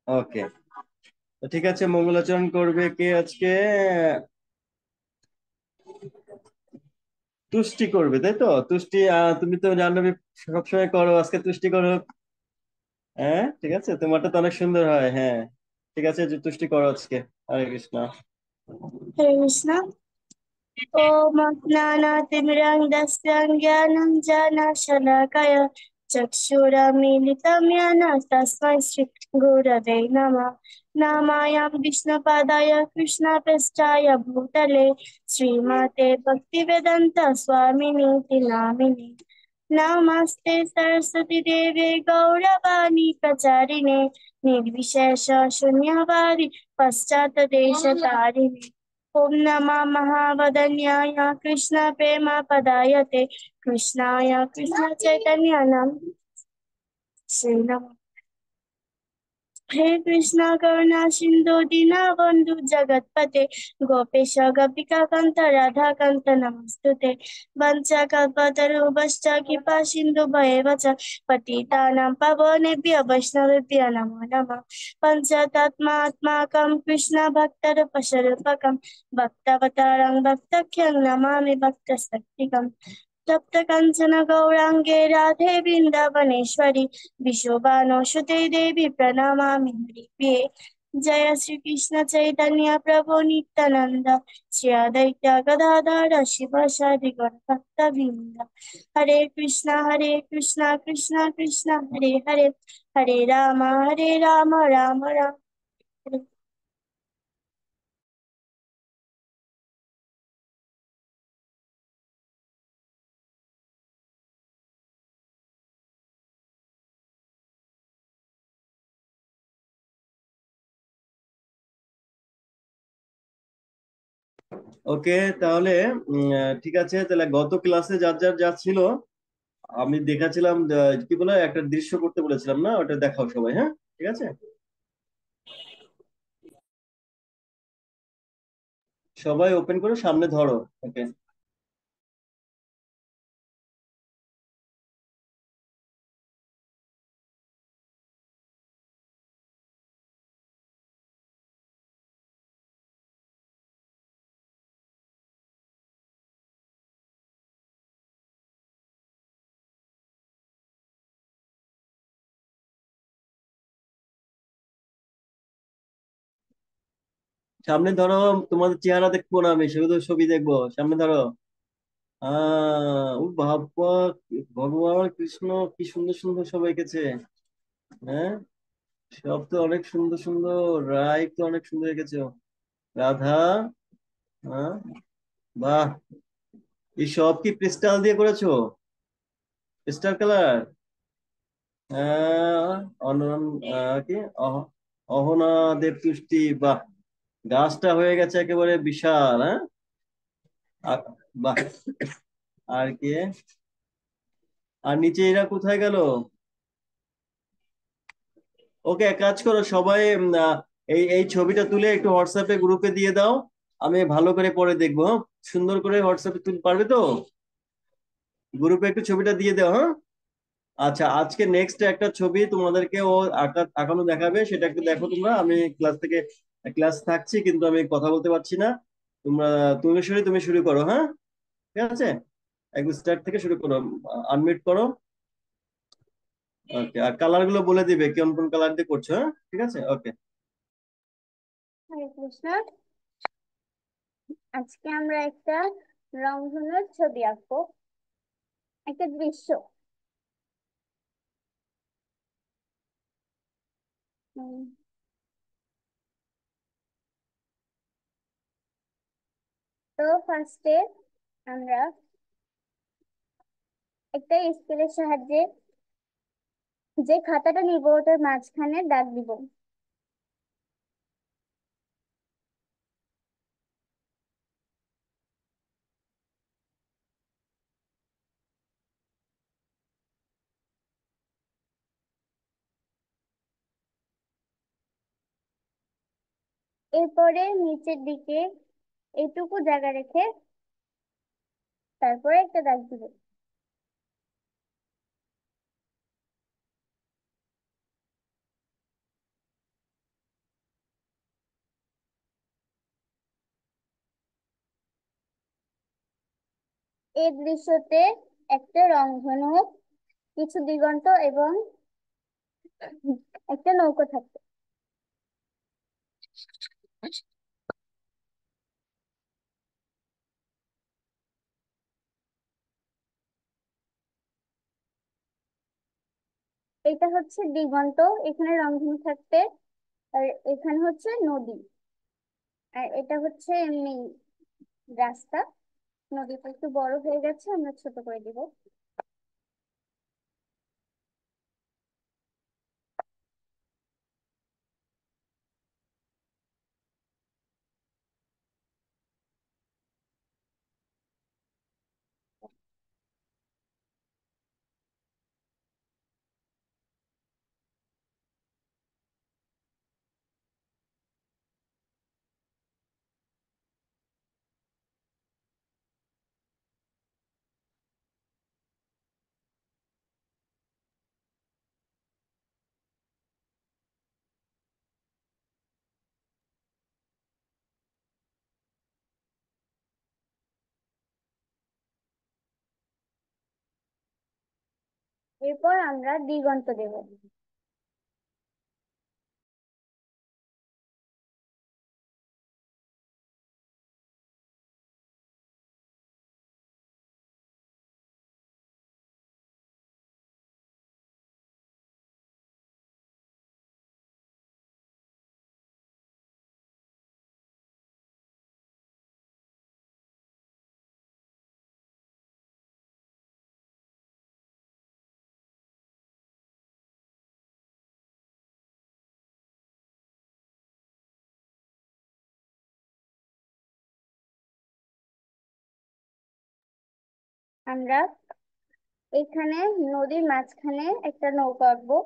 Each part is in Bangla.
ওকে, তো ঠিক আছে, মঙ্গলাচরণ করবে কে আজকে? তুষ্টি করবে, তাই তো? তুষ্টি, তুমি তো জাহ্নবী সবসময় করো, আজকে তুষ্টি করো। হ্যাঁ ঠিক আছে, তোমারটা তো অনেক সুন্দর হয়। হ্যাঁ ঠিক আছে, যে তুষ্টি করো আজকে। হরে কৃষ্ণ। হরে কৃষ্ণ। ওম অজ্ঞানাতিমিরান্ধস্য জ্ঞানাঞ্জনশলাকয়া চক্ষুরমিলিतं येन तस्मै श्रीगुरवे नमः। नामायं विष्णुपादाय कृष्णप्रेष्ठाय भूतले श्रीमते भक्तिवेदान्त स्वामिनीति नामिने। नमस्ते सरस्वती देवे गौरवाणी प्रचारिणे निर्विशेष शून्यवादी पश्चात्देशतारिणे। ओम नमः महावदन्याय कृष्ण प्रेम पदायते कृष्णाय कृष्ण चैतन्य नाम श्री नमः। हे कृष्ण करुणा सिंधु दीनबंधु जगतपते गोपेश गोपिका कांत राधा कांत नमस्तुते। वंशकल्पतरुभ्यश्च कृपा सिंधु भयेव च पतितानां पावनेभ्यो वैष्णवेभ्यो नमो नमः। पञ्चतत्मात्माकं कृष्ण भक्तरूपस्वरूपकं भक्तवतारं भक्तख्यं नमामि भक्तशक्तिकम्। तप्त कंचन गौरांगे राधे वृंदावनेश्वरी विशोभानुसुते देवी प्रणमामि हरिप्रिये। जय श्री कृष्ण चैतन्य प्रभु नित्यानंद श्री अद्वैत गदाधर शिवासादि गौरभक्तवृंद। हरे कृष्णा कृष्णा कृष्णा हरे हरे हरे राम राम राम हरे। ওকে, তাহলে ঠিক আছে, তাহলে গত ক্লাসে যার যার যা ছিল আমি দেখাছিলাম, কি বলে একটা দৃশ্য করতে বলেছিলাম না, ওটা দেখাও সবাই। হ্যাঁ ঠিক আছে, সবাই ওপেন করে সামনে ধরো। ওকে। সামনে ধরো, তোমাদের চেহারা দেখবো না আমি, শুধু ছবি দেখবো। সামনে ধরো। ও বাবা, ভগবান কৃষ্ণ কি সুন্দর সুন্দর সব এঁকেছে। হ্যাঁ, সব তো অনেক সুন্দর সুন্দর, রায় তো অনেক সুন্দর এঁকেছে। রাধা। হ্যাঁ, বাহ। এই সব কি ক্রিস্টাল দিয়ে করেছো? Crystal colour? আহ অনন কি অহ- অহনা দেবতুষ্টি, বাহ। গাছটা হয়ে গেছে একেবারে বিশাল। হ্যাঁ, বাহ। আর কি? আর নিচে এরা কোথায় গেল? ওকে, এক কাজ করো সবাই, এই এই ছবিটা তুলে একটু হোয়াটসঅ্যাপে গ্রুপে দিয়ে দাও। আমি ভালো করে পরে দেখবো। হ্যাঁ, সুন্দর করে হোয়াটসঅ্যাপে তুলতে পারবে তো? গ্রুপে একটু ছবিটা দিয়ে দাও। হ্যাঁ। আচ্ছা, আজকে নেক্সট একটা ছবি তোমাদেরকে ও আঁকানো দেখাবে, সেটা একটু দেখো তোমরা। আমি ক্লাস থাকছি কিন্তু আমি কথা বলতে পারছি না। তোমরা, তুমি শুরু করো। হ্যাঁ ঠিক আছে, একদম স্টার্ট থেকে শুরু করো। আনমিউট করো। ওকে, আর কালার গুলো বলে দিবে কোন কোন কালার দিয়ে করছো। হ্যাঁ ঠিক আছে, ওকে। হরে কৃষ্ণ। আজকে আমরা একটা রংধনুর ছবি আঁকবো, একটা দৃশ্য। উম, তো ফার্স্টে আমরা একটা স্কেলের সাহায্যে যে খাতাটা নিব ওটার মাঝখানে দাগ দিব। এরপরে নিচের দিকে এইটুকু জায়গা রেখে তারপরে একটা দাগ দিব। এই দৃশ্যতে একটা রংধনু, কিছু দিগন্ত এবং একটা নৌকো থাকে। এটা হচ্ছে দিগন্ত, এখানে রংধনু থাকতে। আর এখানে হচ্ছে নদী। আর এটা হচ্ছে এমনি রাস্তা। নদীটা একটু বড় হয়ে গেছে, আমরা ছোট করে দিব। এরপর আমরা দিগন্ত দেব। আমরা এখানে নদীর মাঝখানে একটা নৌকা আঁকবো।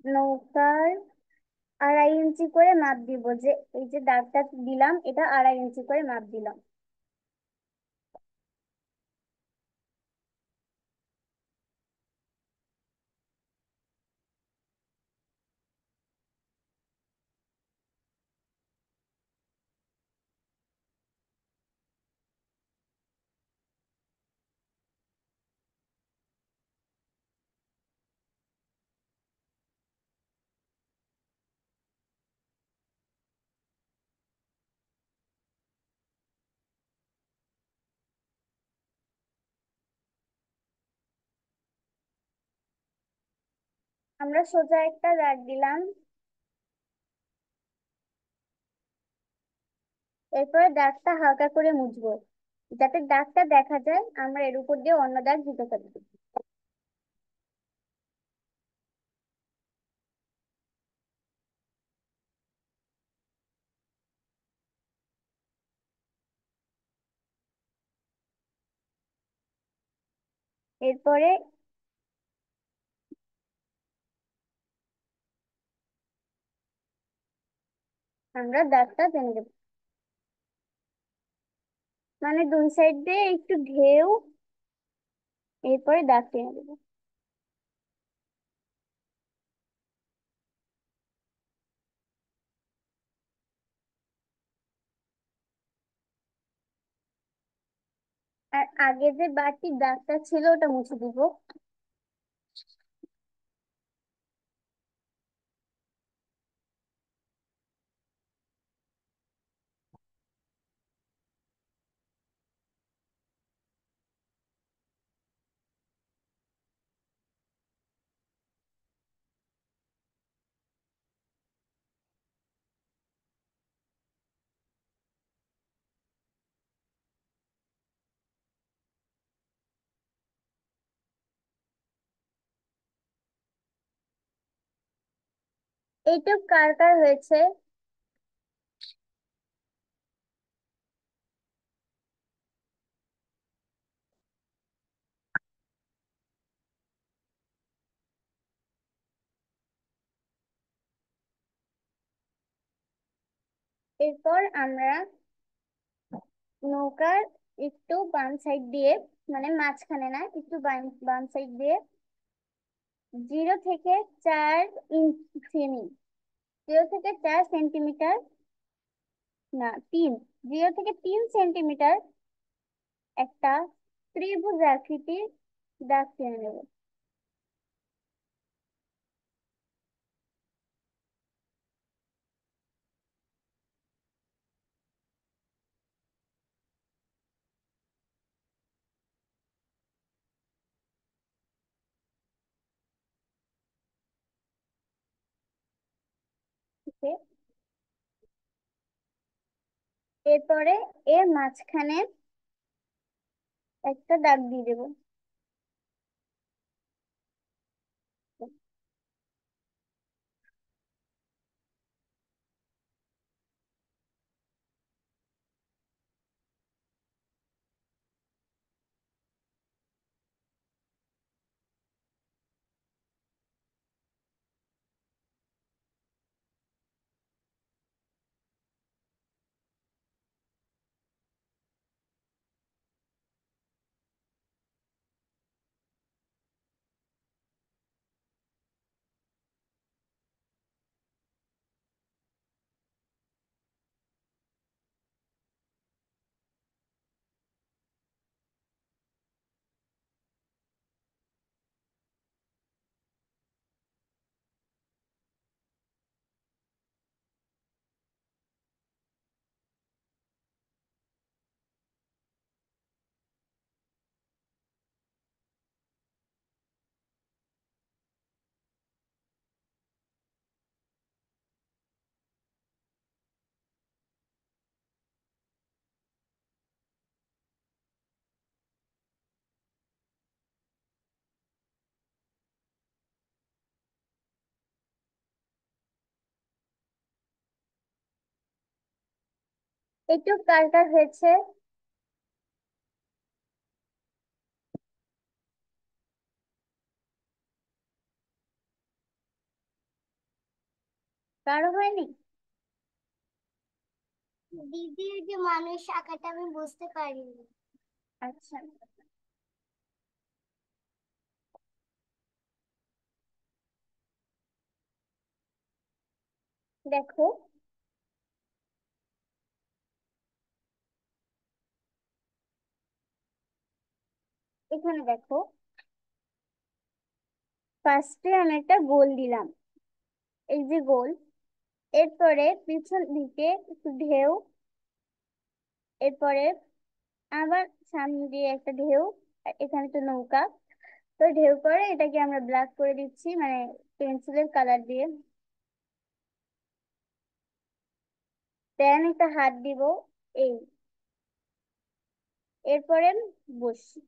নৌকার 2.5 ইঞ্চি করে মাপ দিব, যে এই যে দাগটা দিলাম এটা 2.5 ইঞ্চি করে মাপ দিলাম। আমরা সোজা একটা দাগ দিলাম। এরপরে দাগটা হালকা করে মুছবো, যাতে দাগটা দেখা যায়, আমরা এর উপর দিয়ে অন্য দাগ দিতে পারি। এরপরে আমরা দাগটা টেনে দেবো, মানে দুই সাইড দিয়ে একটু ঢেউ, এরপরে দাগ টেনে দেবো। আর আগে যে বাটির দাগটা ছিল ওটা মুছে দিব। এইটুক কার কার হয়েছে? এরপর আমরা নৌকার একটু বাম সাইড দিয়ে, মানে মাঝখানে না, একটু বাম বাম সাইড দিয়ে 0 থেকে 4 সেমি, 0 থেকে 4 সেন্টিমিটার, না 0 থেকে 3 সেন্টিমিটার একটা ত্রিভুজ আকৃতির দাগ টেনে নেব। ওকে, এরপরে এর মাঝখানে একটা দাগ দিয়ে দেবো। একটু কালকা হয়েছে। কারো হয়নি? দিদি, ওই যে মানুষ আঁকাটা আমি বুঝতে পারিনি। আচ্ছা, দেখো এখানে, দেখো ফার্স্টে আমি একটা গোল দিলাম, এই যে গোল। এরপরে পিছন দিকে একটু ঢেউ, এরপরে আবার সামনে দিয়ে একটা ঢেউ, আর এখানে তো নৌকা। তো ঢেউ করে এটাকে আমরা ব্ল্যাক করে দিচ্ছি, মানে পেন্সিলের কালার দিয়ে। দেন একটা হাত দিব, এই, এরপরে বসি।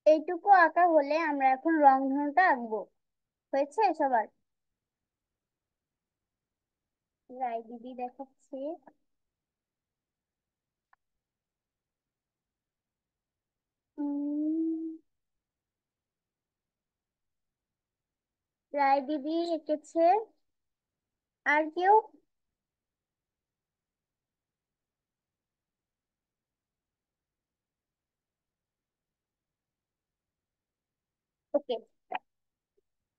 এইটুকু আঁকা হলে আমরা এখন রংধনুটা আঁকবো। হয়েছে সবার? রাই দিদি দেখাচ্ছে। উম, রায় দিদি এঁকেছে। আর কেউ? ওকে,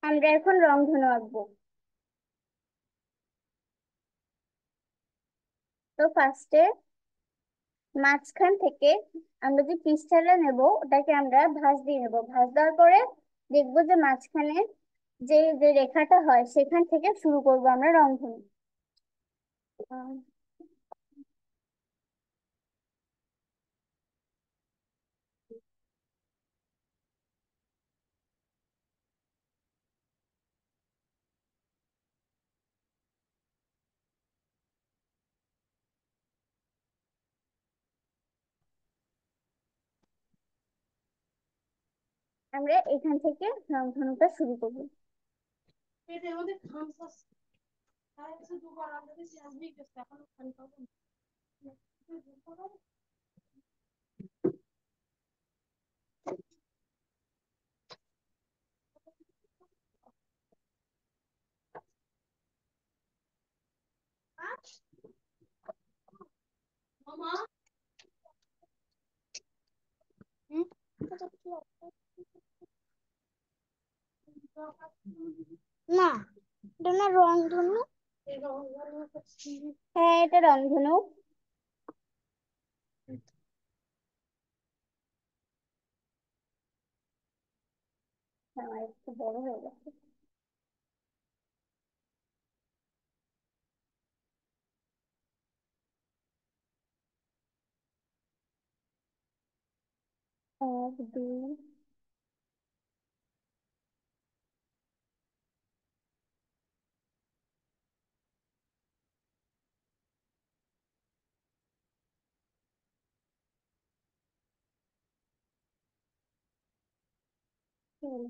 আমরা এখন রংধনু আঁকবো। তো ফার্স্টে মাঝখান থেকে আমরা যে পৃষ্ঠাটা নেব ওটাকে আমরা ভাঁজ দিয়ে নেবো। ভাঁজ দেওয়ার পরে দেখবো যে মাঝখানে যে যে রেখাটা হয় সেখান থেকে শুরু করব আমরা রংধনু। আহ, আমরা এখান থেকে রংধনুটা শুরু করবো। হুম? না, এটা না রংধনু। হ্যাঁ, এটা রংধনু। হ্যাঁ, একটু বড় হয়ে গেছে। 1 2। তিন।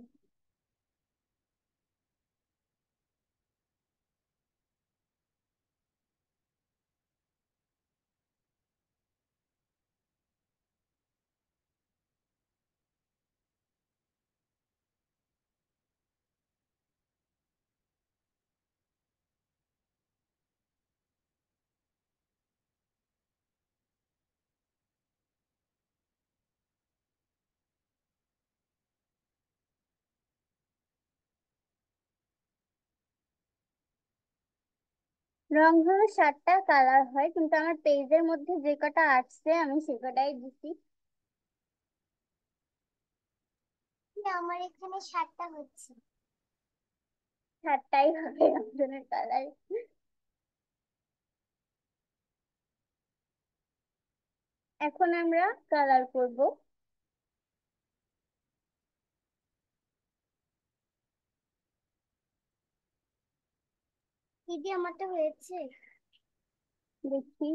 রংধনুর 7টা কালার হয়, কিন্তু আমার পেজের মধ্যে যে কটা আসছে আমি সে কটাই দিছি। আমার এখানে 7টা হচ্ছে। 7টাই হবে রংধনুর কালার। এখন আমরা কালার করব। দিদি, আমারটা হয়েছে? দেখি।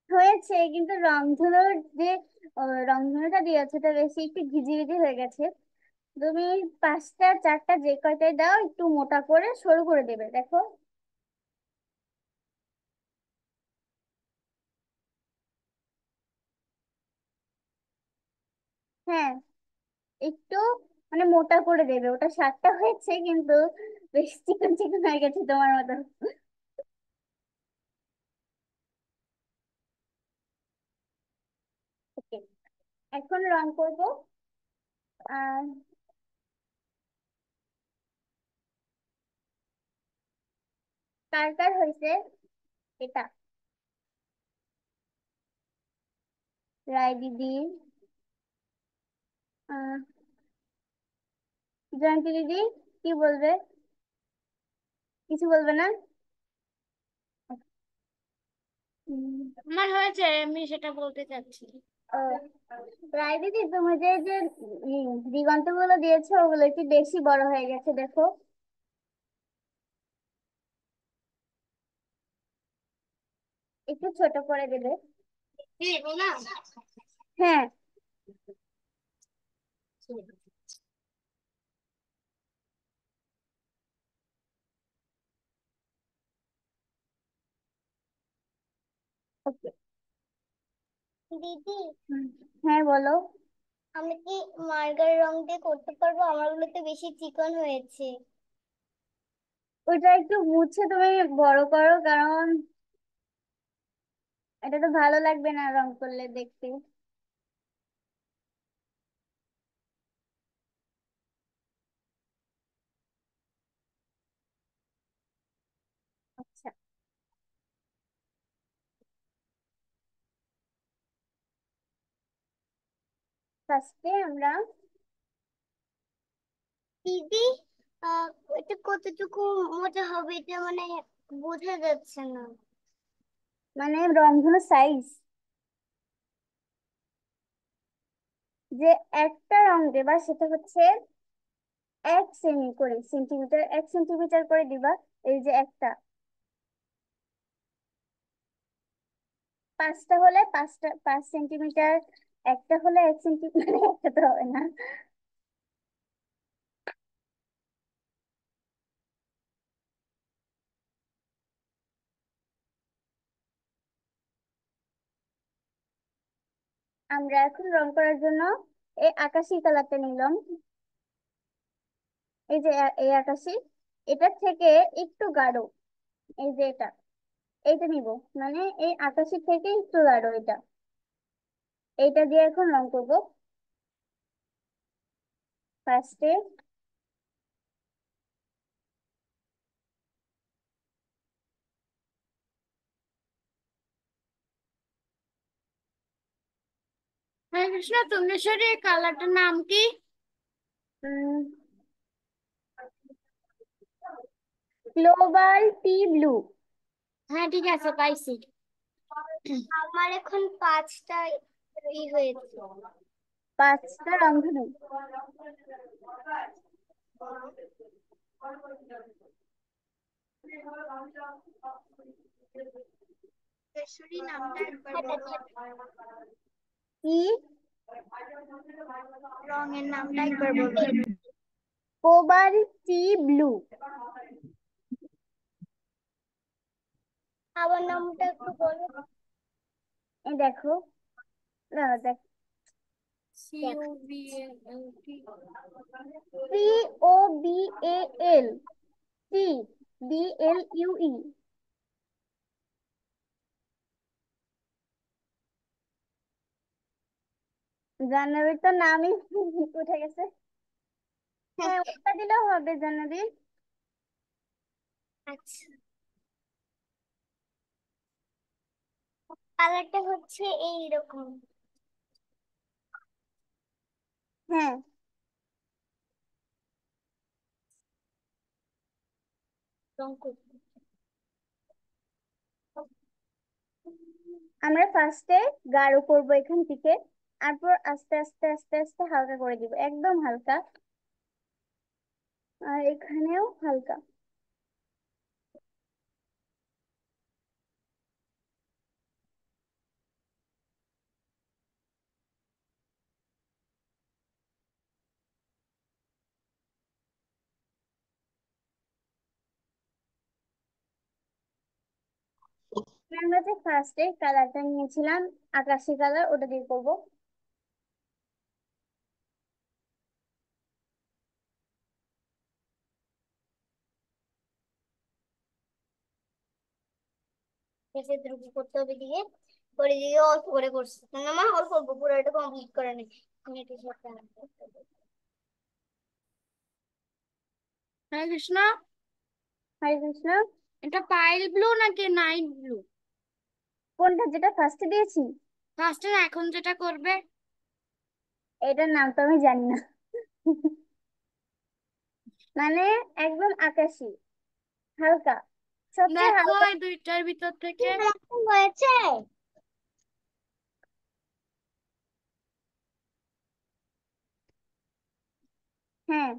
হয়েছে, কিন্তু রংধনুর যে রংধনুটা দিয়েছে ওটা বেশি একটু ভিজি ভিজি হয়ে গেছে। তুমি 5টা 4টা যে কয়টাই দাও একটু মোটা করে সরু করে দেবে, দেখো। হ্যাঁ, একটু মানে মোটা করে দেবে। ওটা 7টা হয়েছে, কিন্তু বেশ চিকন চিকন হয়ে গেছে তোমার মতো। ওকে, এখন রং করব। আর কার কার হয়েছে এটা? রায় দিদি, আহ জয়ন্তী দিদি, কি বলবে? কিছু বলবে না? আমার হয়েছে, আমি সেটা বলতে চাচ্ছি। ও, রায় দিদি, তুমি যে যে দিগন্ত গুলো দিয়েছো ওগুলো একটু বেশি বড় হয়ে গেছে, দেখো। একটু ছোট করে দেবে। না। হ্যাঁ। ওকে। দিদি, হ্যাঁ বলো। আমি কি মার্কার রং দিয়ে করতে পারবো? আমারগুলো তো বেশি চিকন হয়েছে। ওইটা একটু মুছে তুমি বড় করো, কারণ এটা তো ভালো লাগবে না রং করলে দেখতে। আচ্ছা, ফার্স্টে আমরা দিদি, আহ এটা কতটুকু মোটা হবে এটা মানে বোঝা যাচ্ছে না। মানে রংধনু সাইজ যে একটা রং দেবা সেটা হচ্ছে 1 সেমি করে সেন্টিমিটার 1 সেন্টিমিটার করে দিবা। এই যে একটা, পাঁচটা হলে পাঁচটা 5 সেন্টিমিটার, একটা হলে 1 সেন্টিমিটার, একটা তো হবে না। আমরা এখন রং করার জন্য এই আকাশি কালারটা নিলাম। এই যে এই আকাশি, এটার থেকে একটু গাঢ়, এই যে এটা, এইটা নিব, মানে এই আকাশি থেকে একটু গাঢ় এটা, এইটা দিয়ে এখন রং করব। ফার্স্টে হরে কৃষ্ণ, তুঙ্গেশ্বরী কালারটার নাম কি? গ্লোবাল টি ব্লু। হ্যাঁ ঠিক আছে, পাইছি। আমার এখন 5টা হয়েছে। 5টা রংধনু। কেশরী নামটা একবার বলো, কি? রঙের নামটা একবার বলো। কোবাল টি ব্লু। আবার নামটা একটু বলো। এই দেখো, দেখ, COBLT। COBAL, টি, BLUE। জাহ্নবীর তো নামই উঠে গেছে। হ্যাঁ, ওটা দিলেও হবে জাহ্নবী। আচ্ছা, কালারটা হচ্ছে এইরকম। হ্যাঁ, রং করবো। আমরা ফার্স্টে গাঢ় করব এখান থেকে, তারপর আস্তে আস্তে আস্তে আস্তে হালকা করে দিব, একদম হালকা, আর এখানেও হালকা। আমরা যে ফার্স্টে কালারটা নিয়েছিলাম আকাশি কালার, ওটা দিয়ে করবো। এসে দ্রুত করতে হবে দিকে, করে দিয়ে অল্প করে করছি না মা, অল্প অল্প পুরো এটা কমপ্লিট করে নি। আমি এটা সাথে হরে কৃষ্ণ, হরে কৃষ্ণ। এটা পাইল ব্লু নাকি নাইট ব্লু? কোনটা, যেটা ফার্স্টে দিয়েছি? ফার্স্টে এখন যেটা করবে। এটার নাম তো আমি জানি না। মানে একদম আকাশি, হালকা, সবচেয়ে দেখো হালকা। এই দুইটার ভিতর থেকে। হয়েছে। হ্যাঁ,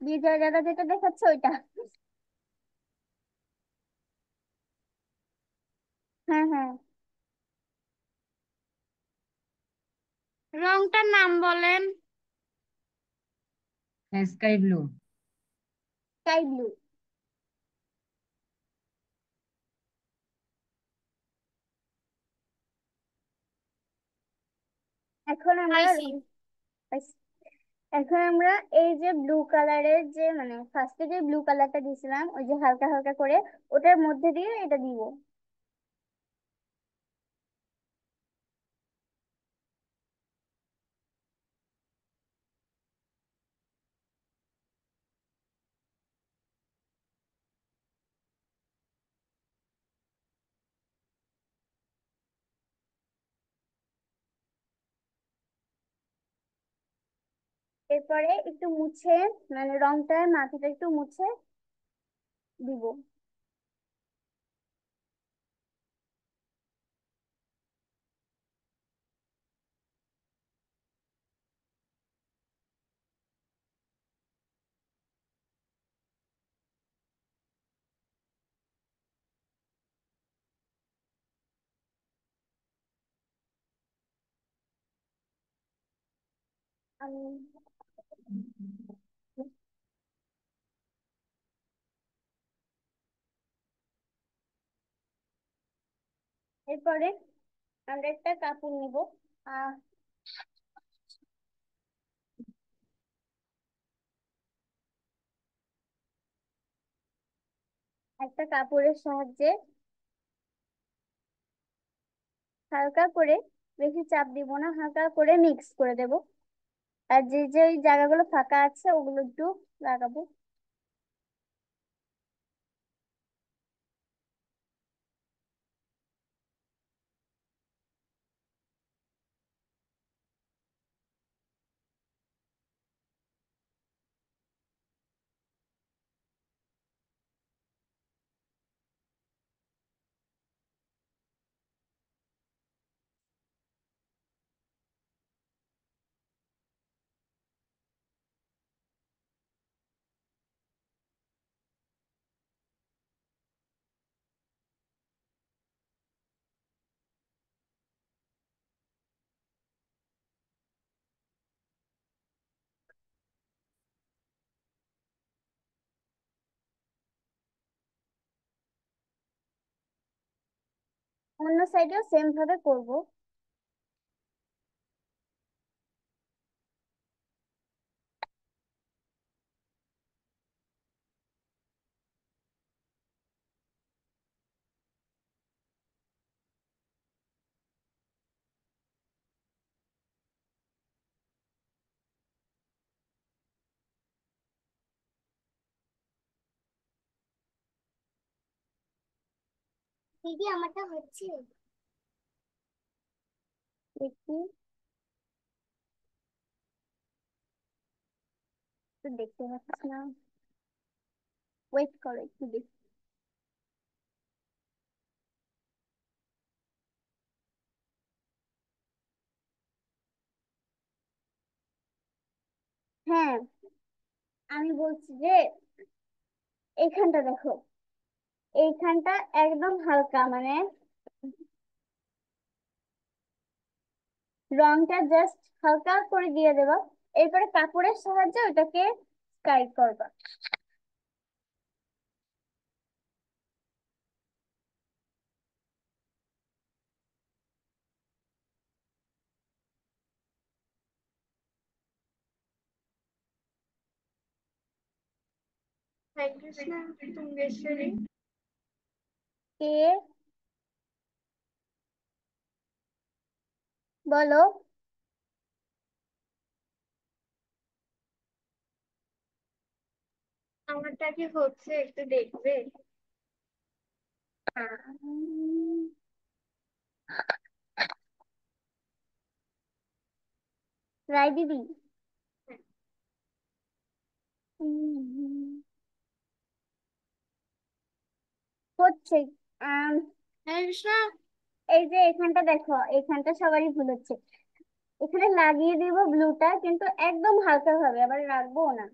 বিজয় দাদা যেটা দেখাচ্ছে ওইটা। হ্যাঁ হ্যাঁ, রংটার নাম বলেন। Sky blue. Sky blue. এখন আমরা পাইছি। এখন আমরা এই যে ব্লু কালারের যে, মানে ফার্স্টে যে ব্লু কালারটা দিয়েছিলাম ওই যে হালকা হালকা করে, ওটার মধ্যে দিয়ে এটা দিব। এরপরে একটু মুছে, মানে রংটা মাটিটা একটু মুছে দিব। আমি এরপরে আমরা একটা কাপড় নিব। আহ একটা কাপড়ের সাহায্যে হালকা করে, বেশি চাপ দিব না, হালকা করে মিক্স করে দেব। আর যে যে ওই জায়গাগুলো ফাঁকা আছে ওগুলো একটু লাগাবো। অন্য সাইডেও সেম ভাবে করব। দিদি আমারটা হচ্ছে। দেখি, তো দেখতে পাচ্ছি না, ওয়েট করো একটু দেখি। হ্যাঁ, আমি বলছি যে এইখানটা দেখো, এইখানটা একদম হালকা, মানে রংটা জাস্ট হালকা করে দিয়ে দেবা। এরপরে কাপড়ের সাহায্যে ওটাকে স্কাই করবা। হরে কৃষ্ণ তুঙ্গেশ্বরী। কে বলো? আমারটা কি হচ্ছে একটু দেখবে? রায় দিদি। হচ্ছে। আম, হরে কৃষ্ণ। এই যে এখানটা দেখো, এখানটা সবারই ভুল হচ্ছে। এখানে লাগিয়ে দিব ব্লুটা, কিন্তু একদম হালকা ভাবে, আবার রাখবো না।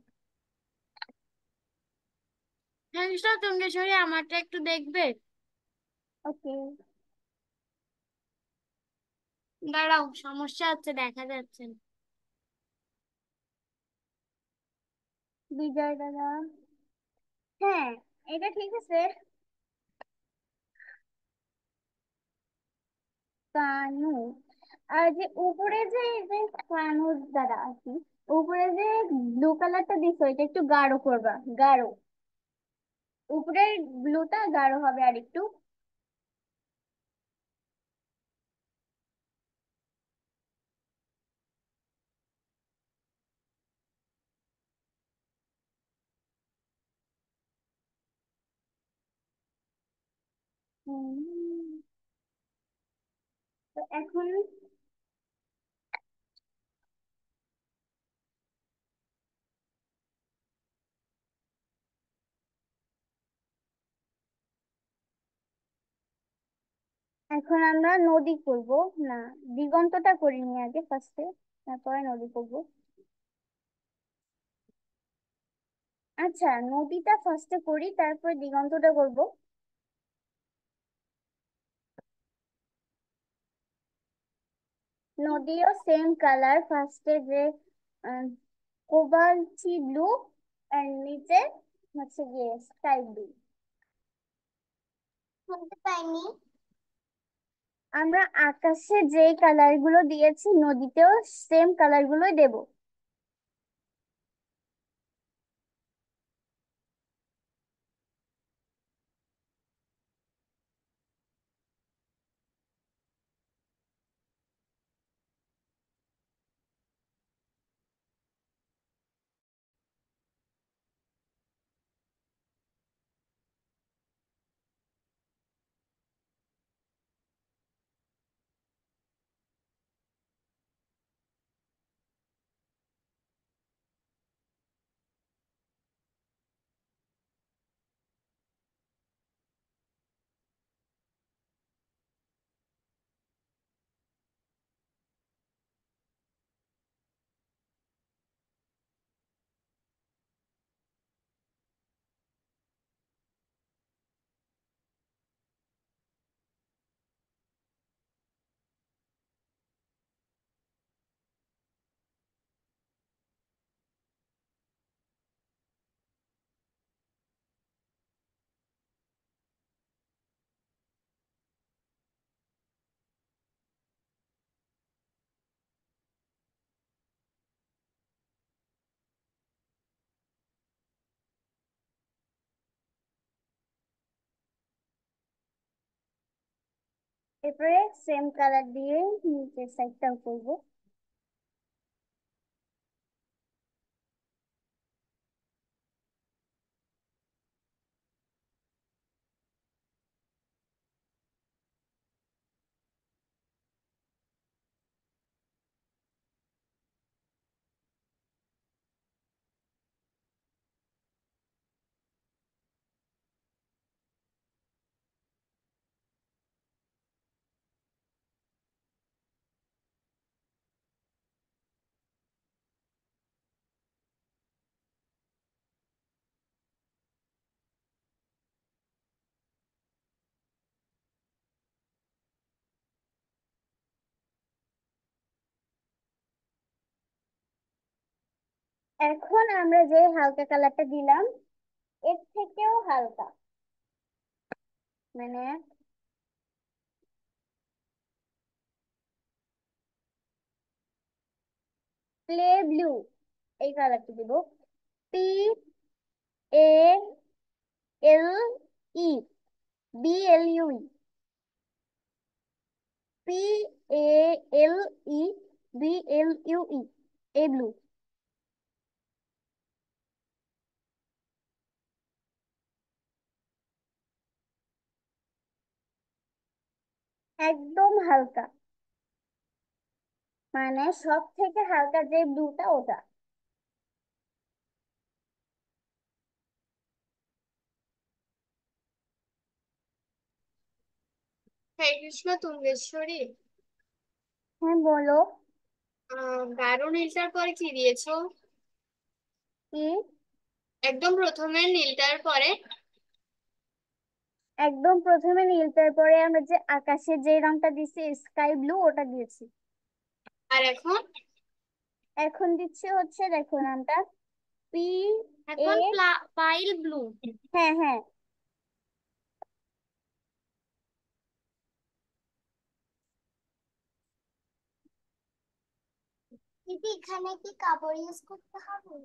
হরে কৃষ্ণ তুঙ্গেশ্বরী, আমারটা একটু দেখবে? ওকে। দাঁড়াও, সমস্যা হচ্ছে, দেখা যাচ্ছে না। বিজয় দাদা। হ্যাঁ, এটা ঠিক আছে। কানু। আর যে উপরে যে এই যে কানু দাদা আর কি, উপরে যে ব্লু কালারটা দিছো এটা একটু গাঢ় করবা, গাঢ়। উপরের ব্লুটা গাঢ় হবে আর একটু। হুম, তো এখন এখন আমরা নদী করব। না, দিগন্তটা করিনি আগে ফার্স্টে, তারপরে নদী করব। আচ্ছা, নদীটা ফার্স্টে করি, তারপর দিগন্তটা করব। নদীও সেম কালার, ফার্স্টে যে কোবাল্টি ব্লু, আর নিচে হচ্ছে গিয়ে স্কাই ব্লু। শুনতে পাইনি। আমরা আকাশে যে কালার গুলো দিয়েছি নদীতেও সেম কালার গুলোই দেব। এরপরে সেম কালার দিয়ে নিচের সাইডটাও করবো। এখন আমরা যে হালকা কালারটা দিলাম এর থেকেও হালকা, মানে প্লে ব্লু, এই কালারটা দিব। PALEBLUE, PALEBLUE, এই ব্লু। একদম হালকা, মানে সব থেকে হালকা যে ব্লুটা ওটা। হরে কৃষ্ণ তুঙ্গেশ্বরী। হ্যাঁ বলো। গাঢ় নীলটার পরে কি দিয়েছো? কি? একদম প্রথমে নীলটার পরে। একদম প্রথমে নীল, তারপরে আমরা যে আকাশে যে রংটা দিছি স্কাই ব্লু ওটা দিয়েছি। আর এখন? এখন দিচ্ছি হচ্ছে দেখো নামটা পি এ। এখন পাইল ব্লু। হ্যাঁ হ্যাঁ। দিদি এখানে কি কাপড় ইউজ করতে হবে?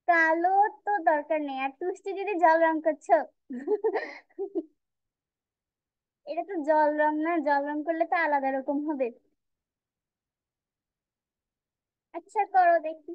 কালো তো দরকার নেই। আর তুষ্টি দিদি জল রং করছো? এটা তো জল রং না, জল রং করলে তো আলাদা রকম হবে। আচ্ছা করো দেখি।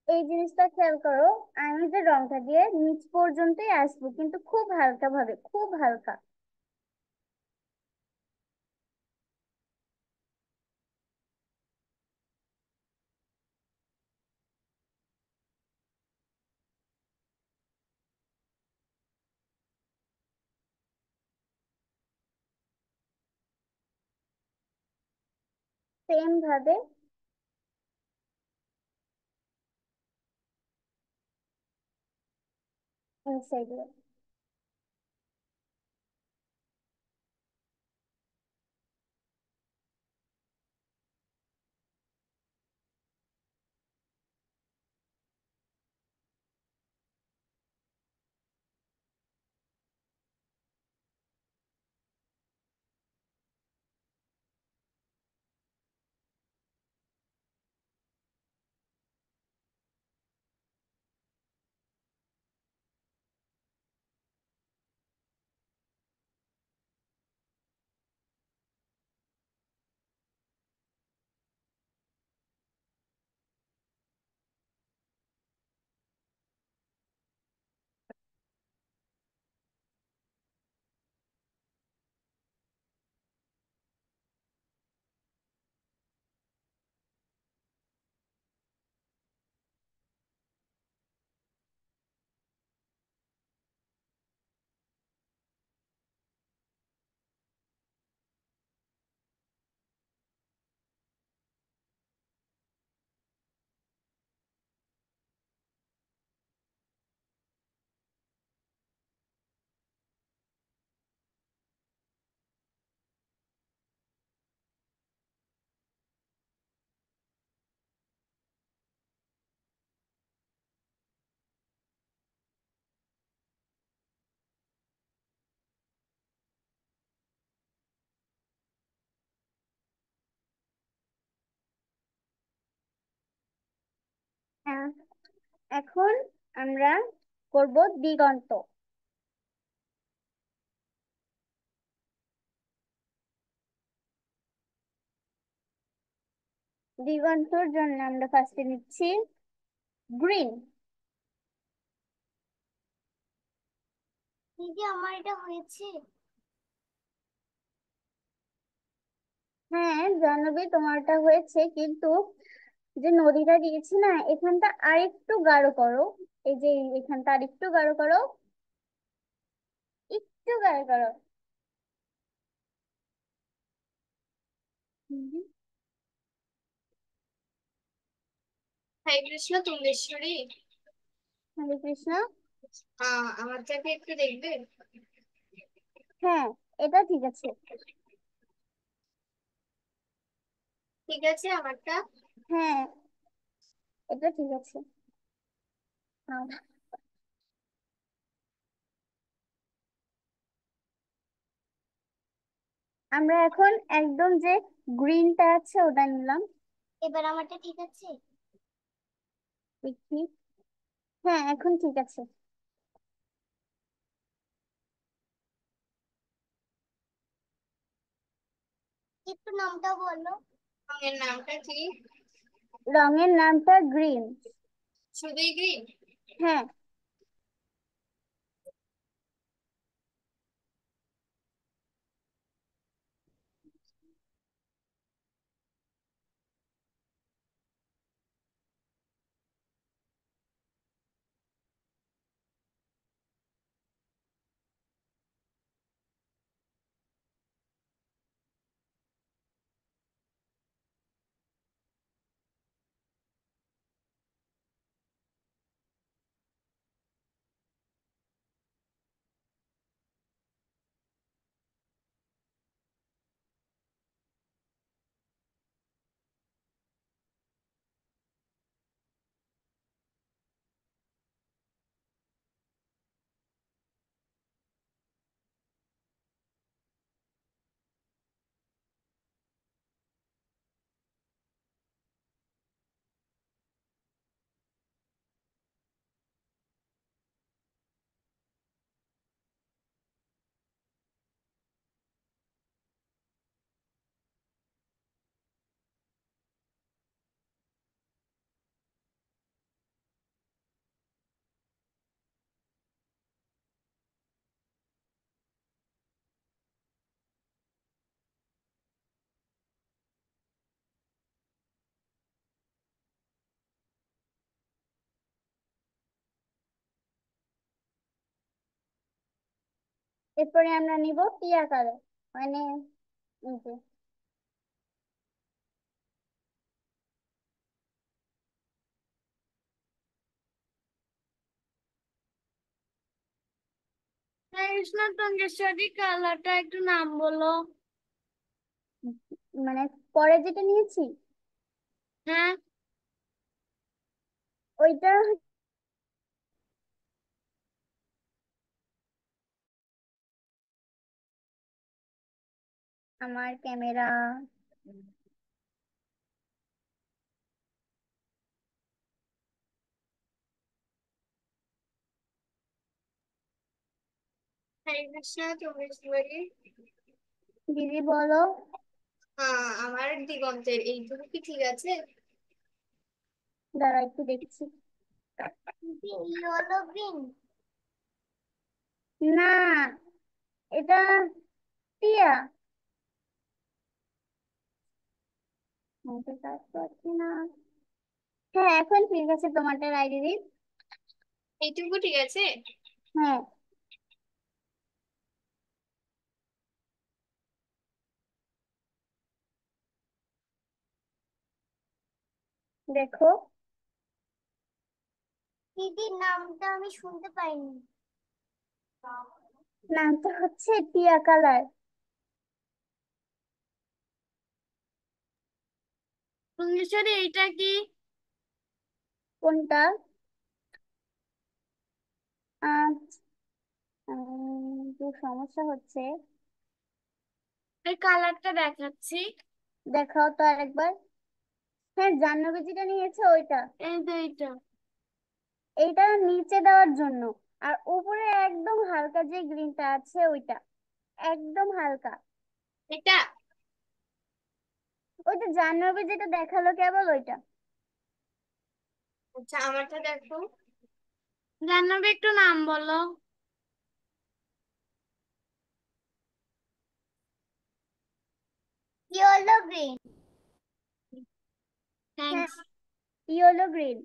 এই জিনিসটা খেয়াল করো, আমি যে রংটা দিয়ে নিচ পর্যন্তই আসবো কিন্তু খুব হালকা ভাবে, খুব হালকা। সেম ভাবে এই সাইডে। হ্যাঁ, এখন আমরা করব দিগন্ত। দিগন্তর জন্য আমরা ফার্স্টে নিচ্ছি গ্রিন। দিদি আমার এটা হয়েছে। হ্যাঁ জাহ্নবী, তোমারটা হয়েছে, কিন্তু যে নদীটা দিয়েছি না, এখানটা আরেকটু গাঢ় করো। এই যে এখানটা আরেকটু গাঢ় করো, একটু গাঢ় করো। হুম। হরে কৃষ্ণ তুঙ্গেশ্বরী। হরে কৃষ্ণ। আমারটাকে একটু দেখবে? হ্যাঁ, এটা ঠিক আছে। ঠিক আছে আমারটা। হ্যাঁ, এটা ঠিক আছে। আমরা এখন একদম যে গ্রিনটা আছে ওটা নিলাম। এবার আমারটা ঠিক আছে। দেখি। হ্যাঁ, এখন ঠিক আছে। একটু নামটা বলো। রঙের নামটা কি? রঙের নামটা গ্রিন। শুধুই গ্রিন? হ্যাঁ। এরপরে আমরা নিব টিয়া কালার, মানে এই যে কৃষ্ণ টঙ্কেশ্বরী কালারটা একটু নাম বলো। মানে পরে যেটা নিয়েছি হ্যাঁ, ওইটা আমার ক্যামেরা হরে কৃষ্ণ চৌমেশ্বরী। দিদি বলো। আমার দিগন্তের এইটুকু কি ঠিক আছে? দাঁড়া একটু দেখছি। Yellow green. না, এটা টিয়া। কাজ করছি না। হ্যাঁ এখন ঠিক আছে, তোমারটা আইডি দিন। এইটুকু ঠিক আছে। হ্যাঁ দেখো। দিদির নামটা আমি শুনতে পাইনি। নামটা হচ্ছে টিয়া কালার। টঙ্কেশ্বরী এইটা কি? কোনটা? আহ একটু সমস্যা হচ্ছে। এই কালারটা দেখাচ্ছি। দেখাও তো আরেকবার। হ্যাঁ জাহ্নবী যেটা নিয়েছে ওইটা। এই যে এইটা। এইটা নিচে দেওয়ার জন্য। আর উপরে একদম হালকা যে গ্রিনটা আছে ওইটা, একদম হালকা। এটা ওইটা জাহ্নবী যেটা দেখালো কেবল ওইটা। আচ্ছা, আমারটা দেখো। জাহ্নবী একটু নাম বলো। Yellow green. হ্যাঁ thanks. Yellow green.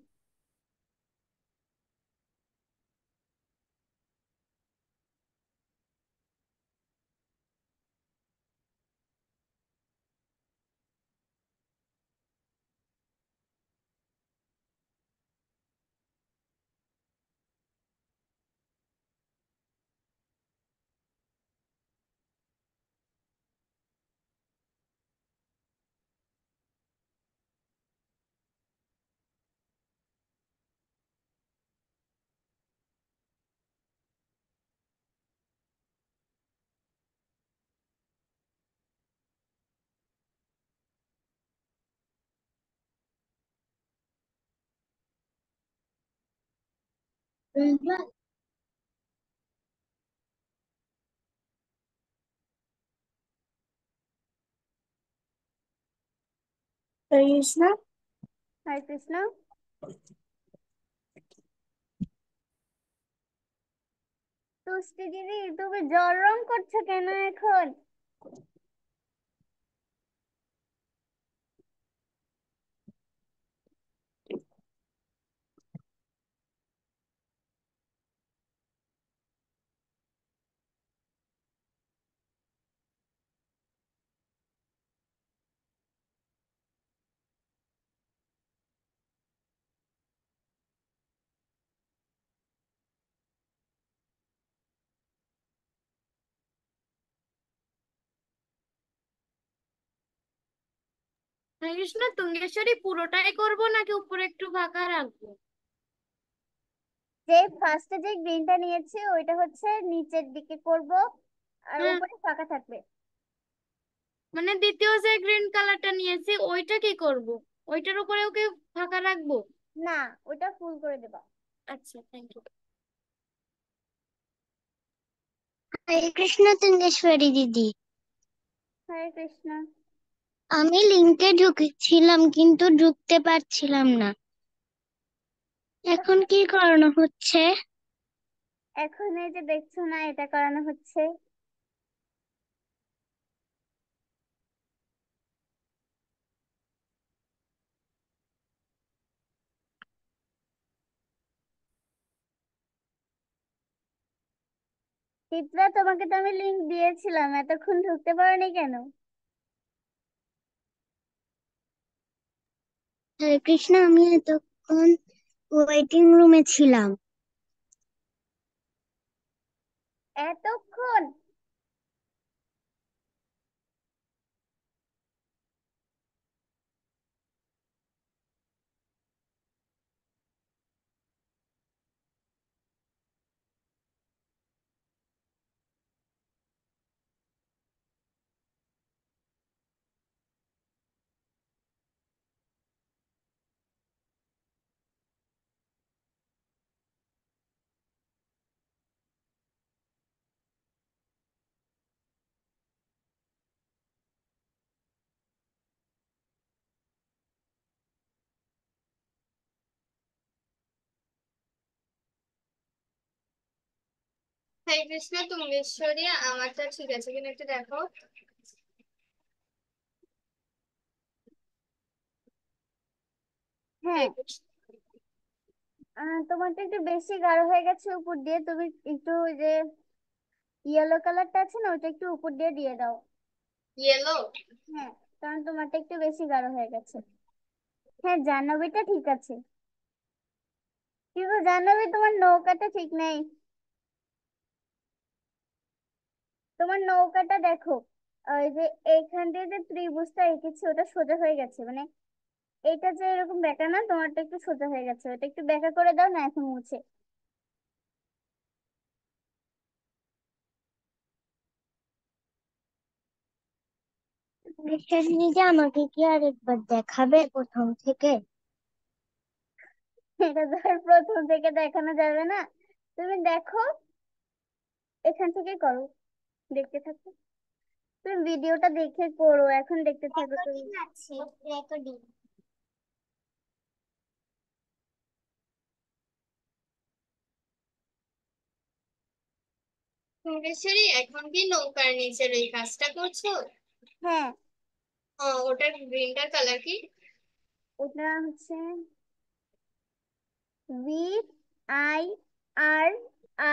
Krishna. Hare Krishna. Tushti দিদি তুমি জল রং করছো কেন এখন? হরে কৃষ্ণ টঙ্কেশ্বরী পুরোটাই করবো নাকি উপরে একটু ফাঁকা রাখবো? যে ফার্স্টে যে গ্রিনটা নিয়েছি ওইটা হচ্ছে নিচের দিকে করব, আর হ্যাঁ, উপরে ফাঁকা থাকবে। মানে দ্বিতীয় যে গ্রিন কালারটা নিয়েছি ওইটা কি করব? ওইটার উপরেও কি ফাঁকা রাখবো? না, ওটা ফুল করে দেবা। আচ্ছা, থ্যাংক ইউ। হরে কৃষ্ণ চন্দ্রেশ্বরী দিদি। হরে কৃষ্ণ। আমি লিংকে ঢুকেছিলাম কিন্তু ঢুকতে পারছিলাম না। এখন কি করানো হচ্ছে? এখন এই যে দেখছো না, এটা করানো হচ্ছে। চিত্রা তোমাকে তো আমি লিংক দিয়েছিলাম, এতক্ষণ ঢুকতে পারোনি কেন? হরে কৃষ্ণ, আমি এতক্ষণ ওয়েটিং রুমে ছিলাম। এতক্ষণ? হরে কৃষ্ণ তুঙ্গেশ্বরী, আমারটা ঠিক আছে কিনা একটু দেখো। হরে হ্যাঁ, কৃষ্ণ। তোমারটা একটু বেশি গাঢ় হয়ে গেছে উপর দিয়ে, তুমি একটু ওই যে ইয়েলো কালারটা আছে না, ওটা একটু উপর দিয়ে দিয়ে দাও। ইয়েলো? হ্যাঁ, কারণ তোমারটা একটু বেশি গাঢ় হয়ে গেছে। হ্যাঁ, জাহ্নবীটা ঠিক আছে, কিন্তু জাহ্নবী তোমার নৌকাটা ঠিক নেই। তোমার নৌকাটা দেখো, ওই যে এইখান দিয়ে যে ত্রিভুজটা এঁকেছে ওটা সোজা হয়ে গেছে, মানে এটা যে এরকম বেঁকা না, তোমারটা একটু সোজা হয়ে গেছে, ওটা একটু বেঁকা করে দাও না এখন মুছে। নিজে আমাকে কি আরেকবার দেখাবে প্রথম থেকে? এটা তো আর প্রথম থেকে দেখানো যাবে না, তুমি দেখো, এখান থেকে করো, দেখতে থাকো। তুমি ভিডিওটা দেখে করো, এখন দেখতে থাকো তুমি। রেকর্ডিং আছে, রেকর্ডিং। তুঙ্গেশ্বরী, এখন কি নৌকার নিচের এই কাজটা করছো? হ্যাঁ, ওটার গ্রিনটার কালার কি? ওটা হচ্ছে V I R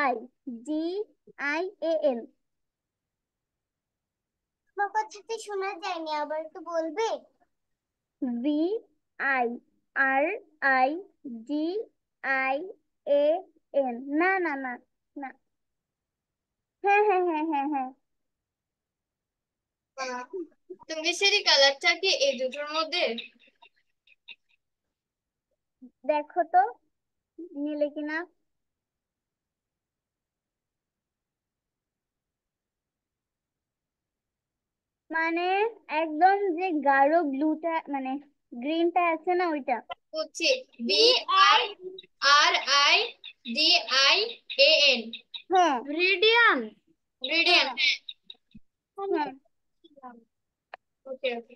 I G I A N. তোমার কথাতে শোনা যায়নি, আবার একটু বলবে? V I R I G I A N. না না না, না। হ্যাঁ হ্যাঁ হ্যাঁ হ্যাঁ হ্যাঁ। তুঙ্গেশ্বরী, কালারটা কি এই দুটোর মধ্যে? দেখো তো মিলে কিনা। মানে একদম যে গাঢ় ব্লুটা, মানে গ্রিনটা আছে না ওইটা। হচ্ছে B I R I D I A N. হ্যাঁ রেডিয়ান। ব্রিলিয়ান্ট। হ্যাঁ হ্যাঁ। ওকে ওকে।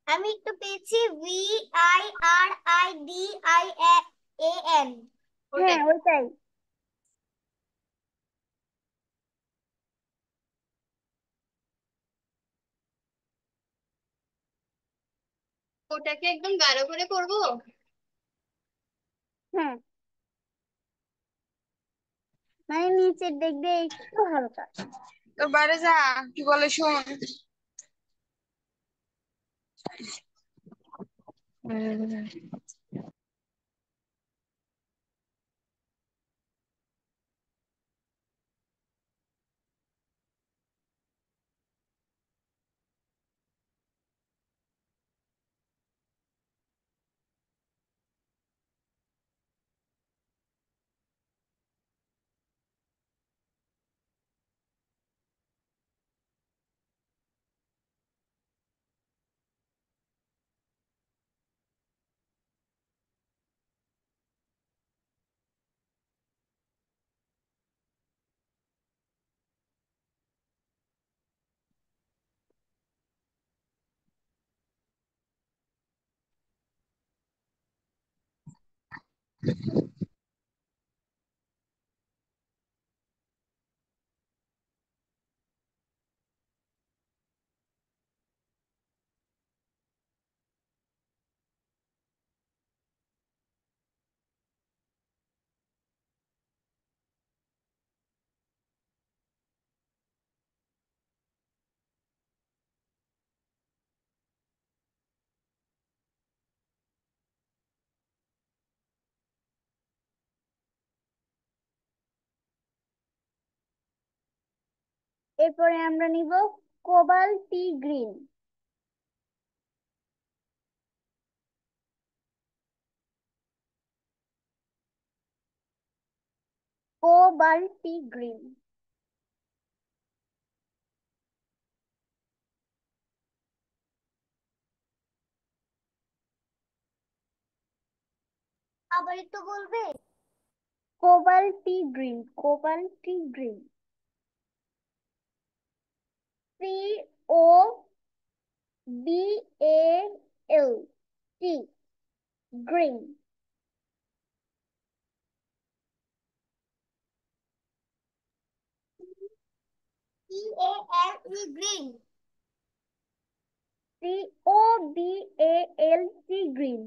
আমি একটু পেয়েছি, VIRIDIAN। হ্যাঁ ওটাই। ওইটাই। ওটাকে একদম গাঢ় করে করব? হ্যাঁ, মানে নিচের দিক দিয়ে একটু হালকা। তোর বাইরে যা, কি বলে শোন। এরপরে আমরা নিব কোবাল্টি গ্রিন। Cobalt green. আবার একটু বলবে? Cobalt green, cobalt green. COBALT, green. CALE green. COBALT, green.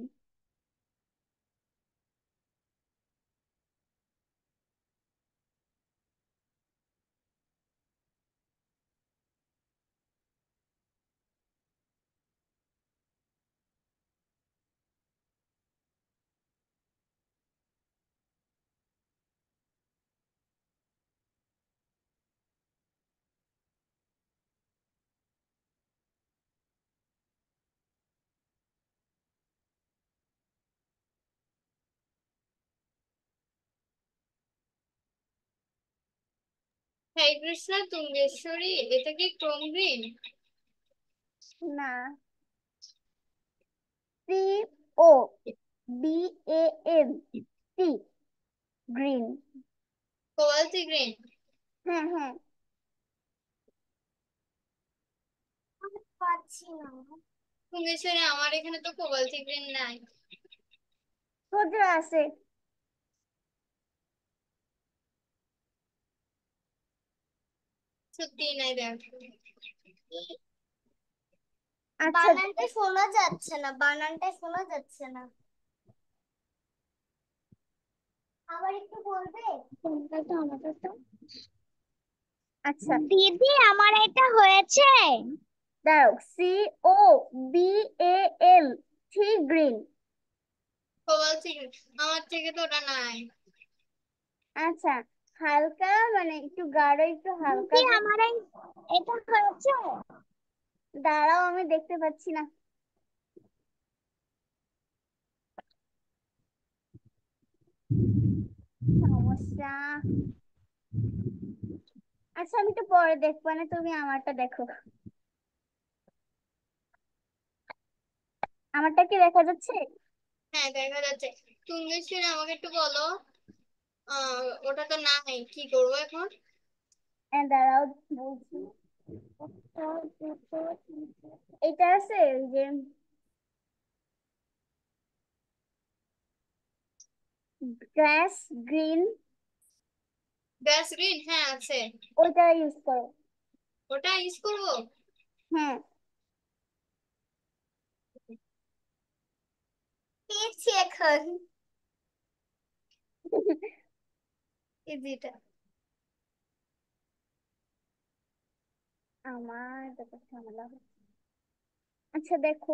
Hare Krishna Tungeshwari, এটা কি ক্রোম গ্রিন? না, COBALT, গ্রিন। Cobalt green. হ্যাঁ হ্যাঁ, পাচ্ছি না। তুঙ্গেশ্বরী, আমার এখানে তো কোবালতি গ্রিন নাই। সোজা আছে। সত্যি নাই, দেখো। আচ্ছা, বানানটা শোনা যাচ্ছে না, বানানটা শোনা যাচ্ছে না। আবার একটু বলবে? আচ্ছা দিদি আমার এটা হয়েছে। দাঁড়াও, COBALT, গ্রিন। কোবালতি গ্রিন, আমার থেকে তো ওটা নাই। আচ্ছা, হালকা মানে একটু গাঢ়, একটু হালকা দিদি আমার এটা হয়েছে। দাঁড়াও, আমি দেখতে পাচ্ছি না। সমস্যা। আচ্ছা, আমি একটু পরে দেখবো না, তুমি আমারটা দেখো। আমারটা কি দেখা যাচ্ছে? হ্যাঁ, দেখা যাচ্ছে। তুঙ্গেশ্বরী, আমাকে একটু বলো, ওটা তো নাই, কি করবো এখন? দাঁড়াও বলছি। এটা আছে ওই যে গ্রাস গ্রিন, গ্যাস গ্রিন, হ্যাঁ আছে। ওইটা ইউজ করো। ওটা ইউজ করবো? হ্যাঁ। পেয়েছি এখন। এই যেটা। আমার ব্যাপার ঝামেলা হচ্ছে। আচ্ছা দেখো,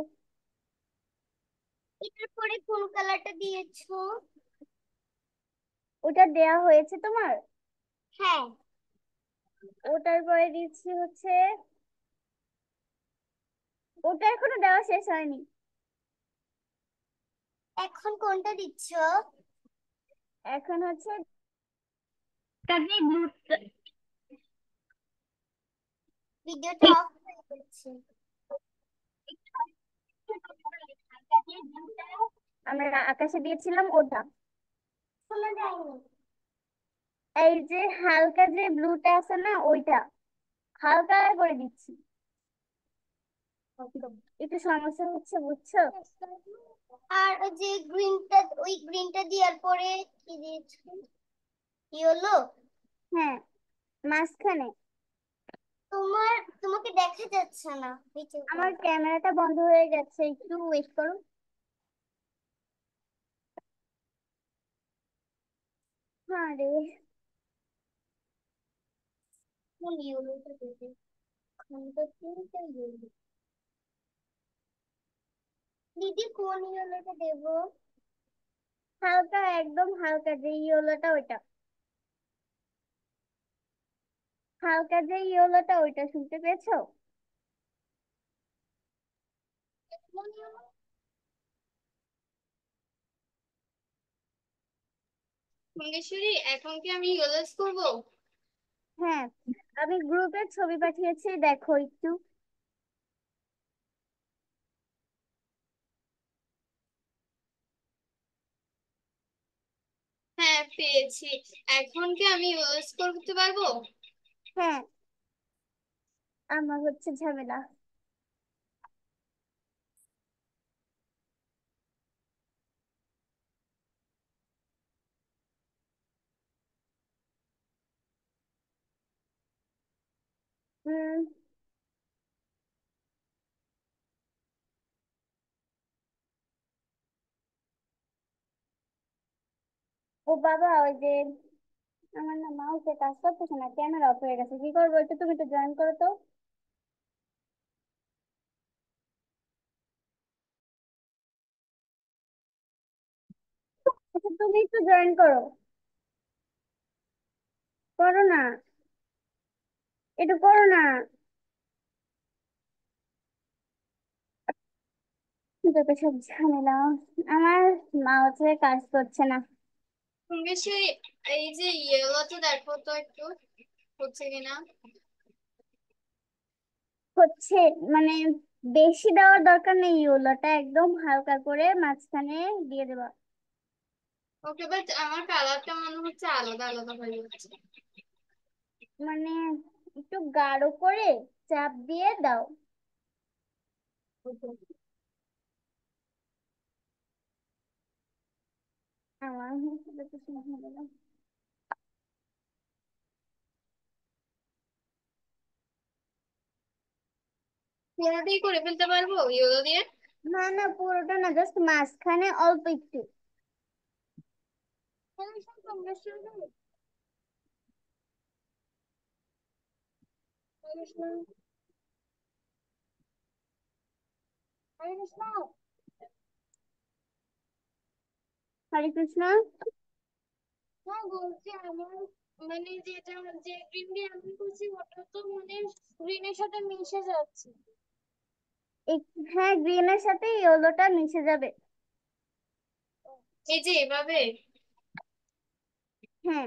এটার পরে কোন কালারটা দিয়েছো? ওটা দেয়া হয়েছে তোমার। হ্যাঁ। ওটার পরে দিচ্ছি হচ্ছে, ওটা এখনো দেওয়া শেষ হয়নি। এখন কোনটা দিচ্ছো? এখন হচ্ছে ভিডিওটা অফ হয়ে গেছে। আমরা আকাশে দিয়েছিলাম ওটা। শোনা যায়নি। এই যে হালকা যে ব্লুটা আছে না, ওইটা হালকা করে দিচ্ছি। একটু সমস্যা হচ্ছে, বুঝছো? আর ওই যে গ্রিনটা, ওই গ্রিনটা দেওয়ার পরে কি দিয়েছো? ইয়েলো। হ্যাঁ, মাঝখানে। তোমাকে দেখা যাচ্ছে না নিচে আমার করো। ক্যামেরাটা বন্ধ হয়ে গেছে, একটু ওয়েট করো। হ্যাঁ রে, কোন ইয়েলোটা দেবে? খন্ড তিনটা ইয়েলো। দিদি কোন ইয়েলোটা দেবো? হালকা, একদম হালকা যে ইয়েলোটা, ওইটা হালকা যে ইয়েলোটা ওইটা শুনতে পেয়েছো? মঙ্গেশ্বরী, এখন কি আমি ইউজ করবো? হ্যাঁ, আমি গ্রুপের ছবি পাঠিয়েছি, দেখো একটু। হ্যাঁ, পেয়েছি। এখন কি আমি ইউজ করতে পারবো? হ্যাঁ, আমার হচ্ছে ঝামেলা। উম ও বাবা, ওই যে আমার না মাউসে কাজ করতেছে না, ক্যামেরা অফ হয়ে গেছে, কি করবো? একটু তুমি তো জয়েন করো তো। আচ্ছা, তুমি একটু জয়েন করো, করো না, একটু করো না। যত সব ঝামেলা, আমার মাউসে কাজ করছে না। মঙ্গেশ্বরী, এই যে ইয়েলোটা দেখো তো একটু হচ্ছে কিনা। হচ্ছে, মানে বেশি দেওয়ার দরকার নেই, ইয়েলোটা একদম হালকা করে মাঝখানে দিয়ে দেবা। ওকে, বাট আমার কালারটা মনে হচ্ছে আলাদা আলাদা হয়ে যাচ্ছে। মানে একটু গাঢ় করে চাপ দিয়ে দাও। আমার হচ্ছে যত সব ঝামেলা। পুরোটাই করে ফেলতে পারবো ইয়েলো দিয়ে? না না, পুরোটা না, জাস্ট মাঝখানে অল্প একটু। হরে কৃষ্ণ। হ্যাঁ, বলছি আমার মানে যেটা যে গ্রিন দিয়ে আমি করছি ওটা তো মানে গ্রিনের সাথে মিশে যাচ্ছে। হ্যাঁ, গ্রিনের সাথে ইয়েলোটা মিশে যাবে। এই যে এভাবে। হ্যাঁ,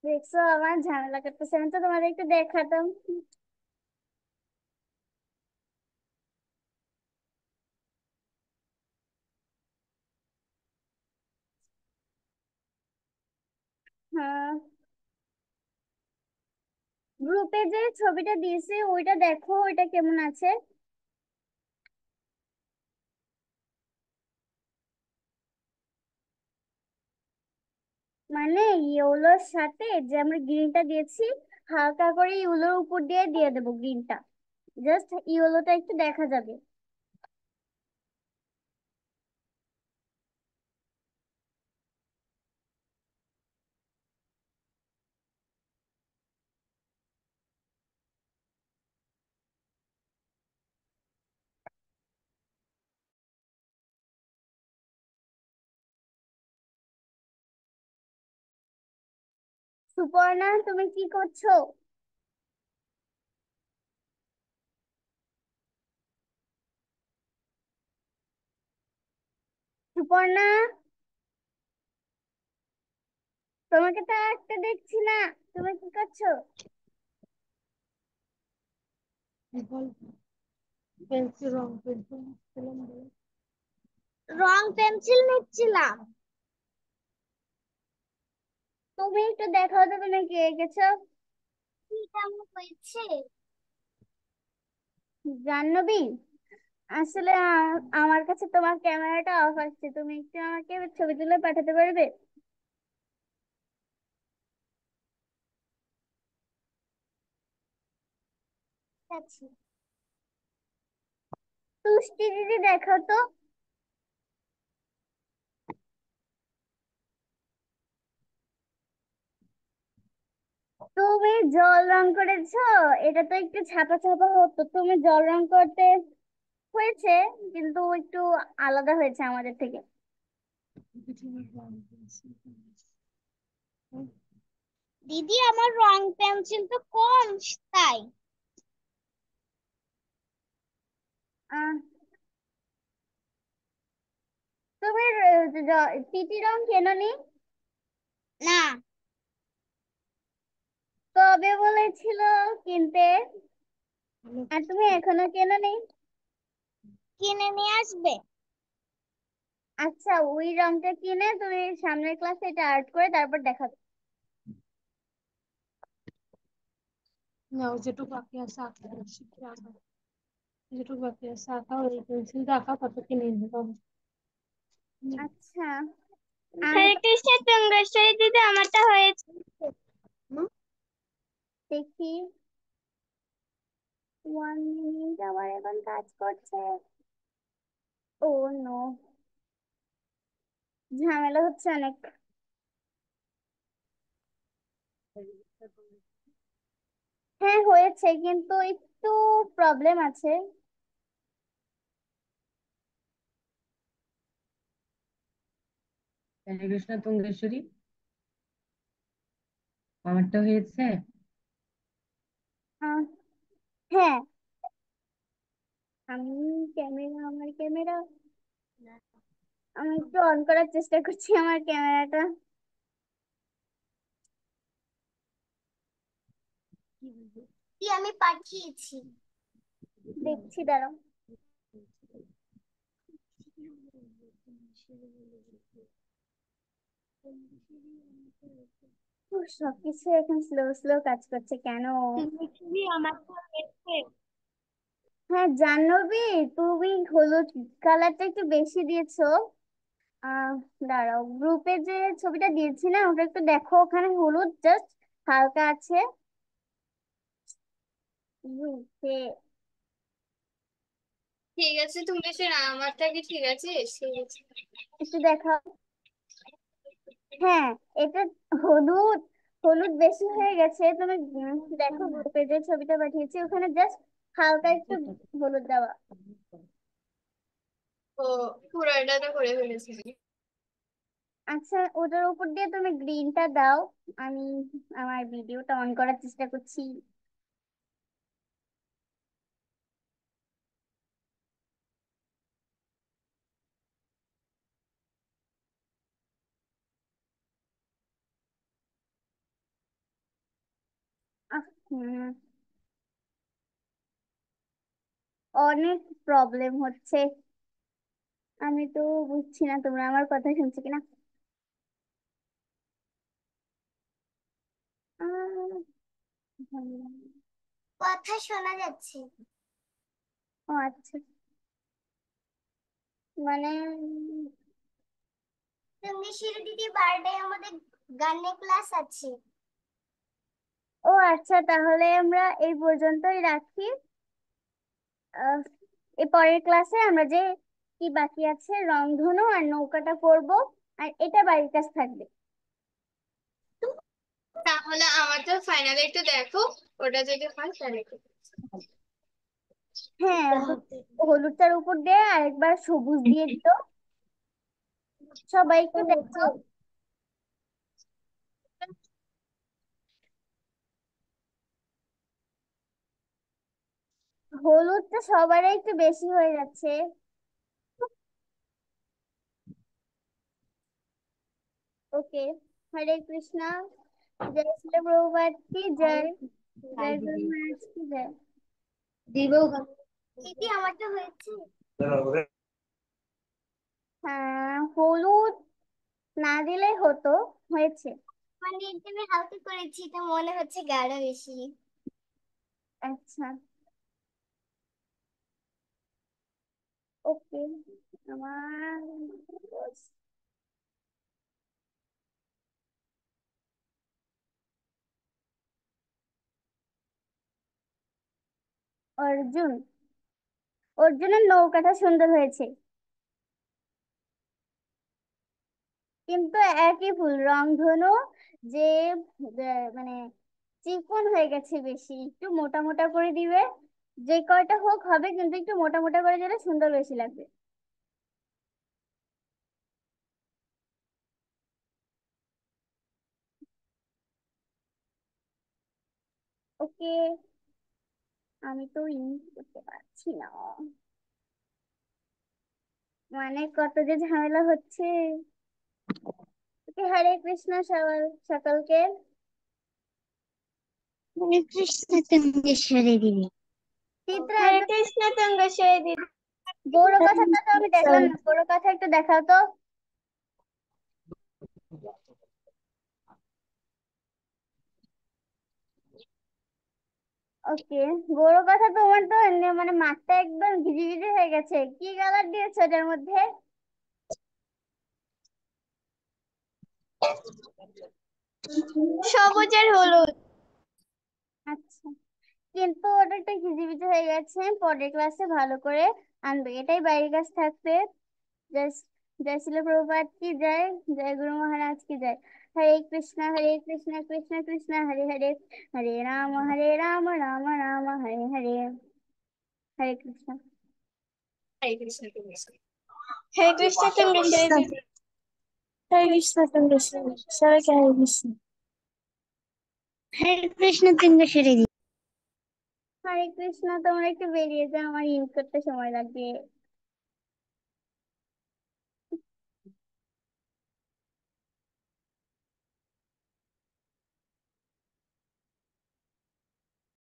দেখছো আমার ঝামেলা করতেছে, আমি তো তোমাদের একটু দেখাতাম। হ্যাঁ, গ্রুপে যে ছবিটা দিয়েছি ওইটা দেখো, ওইটা কেমন আছে। মানে ইয়েলোর সাথে যে আমরা গ্রিনটা দিয়েছি, হালকা করে ইয়েলোর উপর দিয়ে দিয়ে দেবো গ্রিনটা, জাস্ট ইয়েলোটা একটু দেখা যাবে। সুপর্ণা, তুমি কি করছো? সুপর্ণা, তোমাকে তো একটা দেখছি না, তুমি কি করছো? রং পেন্সিল নিচ্ছিলাম। তুমি একটু দেখাও তো তুমি কি এঁকেছো। কি কেমন হয়েছে? জাহ্নবী, আসলে আমার কাছে তোমার ক্যামেরাটা অফ আসছে, তুমি একটু আমাকে ছবি তুলে পাঠাতে পারবে? আচ্ছা। তুষ্টি দিদি, দেখাও তো। তুমি জল রং করেছো, এটা তো একটু ছাপা ছাপা হতো, তুমি জল রং করতে হয়েছে, কিন্তু একটু আলাদা হয়েছে আমাদের থেকে। দিদি আমার রং পেন্সিল তো কম, তাই আহ তুমি পিটি রং কেননি? না, কবে বলেছিল কিনতে? আর তুমি এখনো কেননি? কিনে নিয়ে আসবে। আচ্ছা, ওই রংটা কিনে তুমি সামনের ক্লাসে এটা আর্ট করে তারপর দেখাবে। না, ও যেটুকু বাকি আছে আঁকা শিখে আঁকা, যেটুকু বাকি আছে আঁকা, ওই পেন্সিল আঁকা কত কিনে এনে পাবো। আচ্ছা, আর হরে কৃষ্ণ তুঙ্গেশ্বরী দিদি, আমারটা হয়েছে। দেখি 1 মিনিট, আবার এখন কাজ করছে। ও নো, ঝামেলা হচ্ছে অনেক। হ্যাঁ হয়েছে, কিন্তু একটু প্রবলেম আছে। হরে কৃষ্ণ তুঙ্গেশ্বরী, আমারটা হয়েছে। আহ, হ্যাঁ, আমার ক্যামেরা আমি একটু অন করার চেষ্টা করছি আমার ক্যামেরাটা। কি আমি পাঠিয়েছি। দেখছি, দাঁড়াও। উফ, সবকিছু এখন স্লো স্লো কাজ করছে কেন? তুঙ্গেশ্বরী আমারটা হয়েছে। হ্যাঁ জাহ্নবী, তুমি হলুদ কালারটা একটু বেশি দিয়েছো। আহ দাঁড়াও, গ্রুপে যে ছবিটা দিয়েছি না ওটা একটু দেখো, ওখানে হলুদ জাস্ট হালকা আছে গ্রুপে। ঠিক আছে, তুমি এসে আমারটা কি ঠিক আছে? ঠিক আছে। একটু দেখাও। হ্যাঁ, এটা হলুদ হলুদ বেশি হয়ে গেছে। তুমি দেখো গ্রুপে যে ছবিটা পাঠিয়েছি ওখানে জাস্ট হালকা একটু হলুদ দেওয়া। ও, পুরোটা তো করে ফেলেছি। আচ্ছা, ওটার উপর দিয়ে তুমি গ্রিনটা দাও। আমি আমার ভিডিওটা অন করার চেষ্টা করছি। অনেক প্রবলেম হচ্ছে। আমি তো বুঝছি না তোমরা আমার কথা শুনছো কিনা। আহ, কথা শোনা যাচ্ছে। ও আচ্ছা, মানে তুঙ্গেশ্বরী দিদি বার্থডে আমাদের গানের ক্লাস আছে। ও আচ্ছা, তাহলে আমরা এই পর্যন্তই রাখি। এর পরের ক্লাসে আমরা যে কি বাকি আছে রংধনু আর নৌকাটা করবো, আর এটা বাড়ির কাছে থাকবে। তাহলে আমারটা ফাইনালি একটু দেখো, ওটা যদি হয় তাহলে একটু। হ্যাঁ, তো হলুদটার উপর দিয়ে আরেকবার সবুজ দিয়ে দিও। সবাই একটু দেখো, হলুদটা সবারই একটু বেশি হয়ে যাচ্ছে। ওকে, হরে কৃষ্ণা, জয় শ্রী প্রভুপাদ কি জয়, জয় গুরু মহারাজ কি জয়। দিদি আমারটা হয়েছে। হ্যাঁ, হলুদ না দিলেই হতো, হয়েছে। মানে এটা আমি হালকা করেছি, এটা মনে হচ্ছে গাঢ় বেশি। আচ্ছা, ওকে। আমার অর্জুন, অর্জুনের নৌকাটা সুন্দর হয়েছে, কিন্তু একই ফুল রংধনু যে মানে চিকন হয়ে গেছে বেশি, একটু মোটা মোটা করে দিবে। যে কয়টা হোক হবে, কিন্তু একটু মোটা মোটা করে দিলে সুন্দর বেশি লাগবে। ওকে, আমি তো ইউজ করতে পারছি না, মানে কত যে ঝামেলা হচ্ছে। ওকে, হরে কৃষ্ণ সকলকে। হরে কৃষ্ণ তঙ্গেশ্বরী দিদি। চিত্রা হরে একটু কৃষ্ণ তঙ্গেশ্বরী দিদি। গৌর কথাটা তো আমি দেখলাম না, গৌর কথা একটু দেখাও তো। ওকে, গৌর কথা তোমার তো মানে মাঠটা একদম ভিজে ভিজে হয়ে গেছে, কি কালার দিয়েছো এটার মধ্যে? সবুজ আর হলুদ। আচ্ছা, কিন্তু ওটা একটু ভিজে ভিজে হয়ে গেছে, পরের ক্লাসে ভালো করে আনবে, এটাই বাইরের কাছে থাকবে। জয় জয় শিল প্রভুপাদ কি জয়, জয় গুরু মহারাজ কি জয়। হরে কৃষ্ণ কৃষ্ণ কৃষ্ণ হরে হরে, হরে রাম রাম রাম হরে হরে। হরে কৃষ্ণ। হরে কৃষ্ণ তঙ্গেশ্বরী দিদি। হরে কৃষ্ণ তঙ্গেশ্বরী, সবাইকে হরে কৃষ্ণ। হরে কৃষ্ণ তঙ্গেশ্বরী দিদি। হরে কৃষ্ণ, তোমরা একটু বেরিয়ে যাও, আমার ইউজ করতে সময় লাগবে।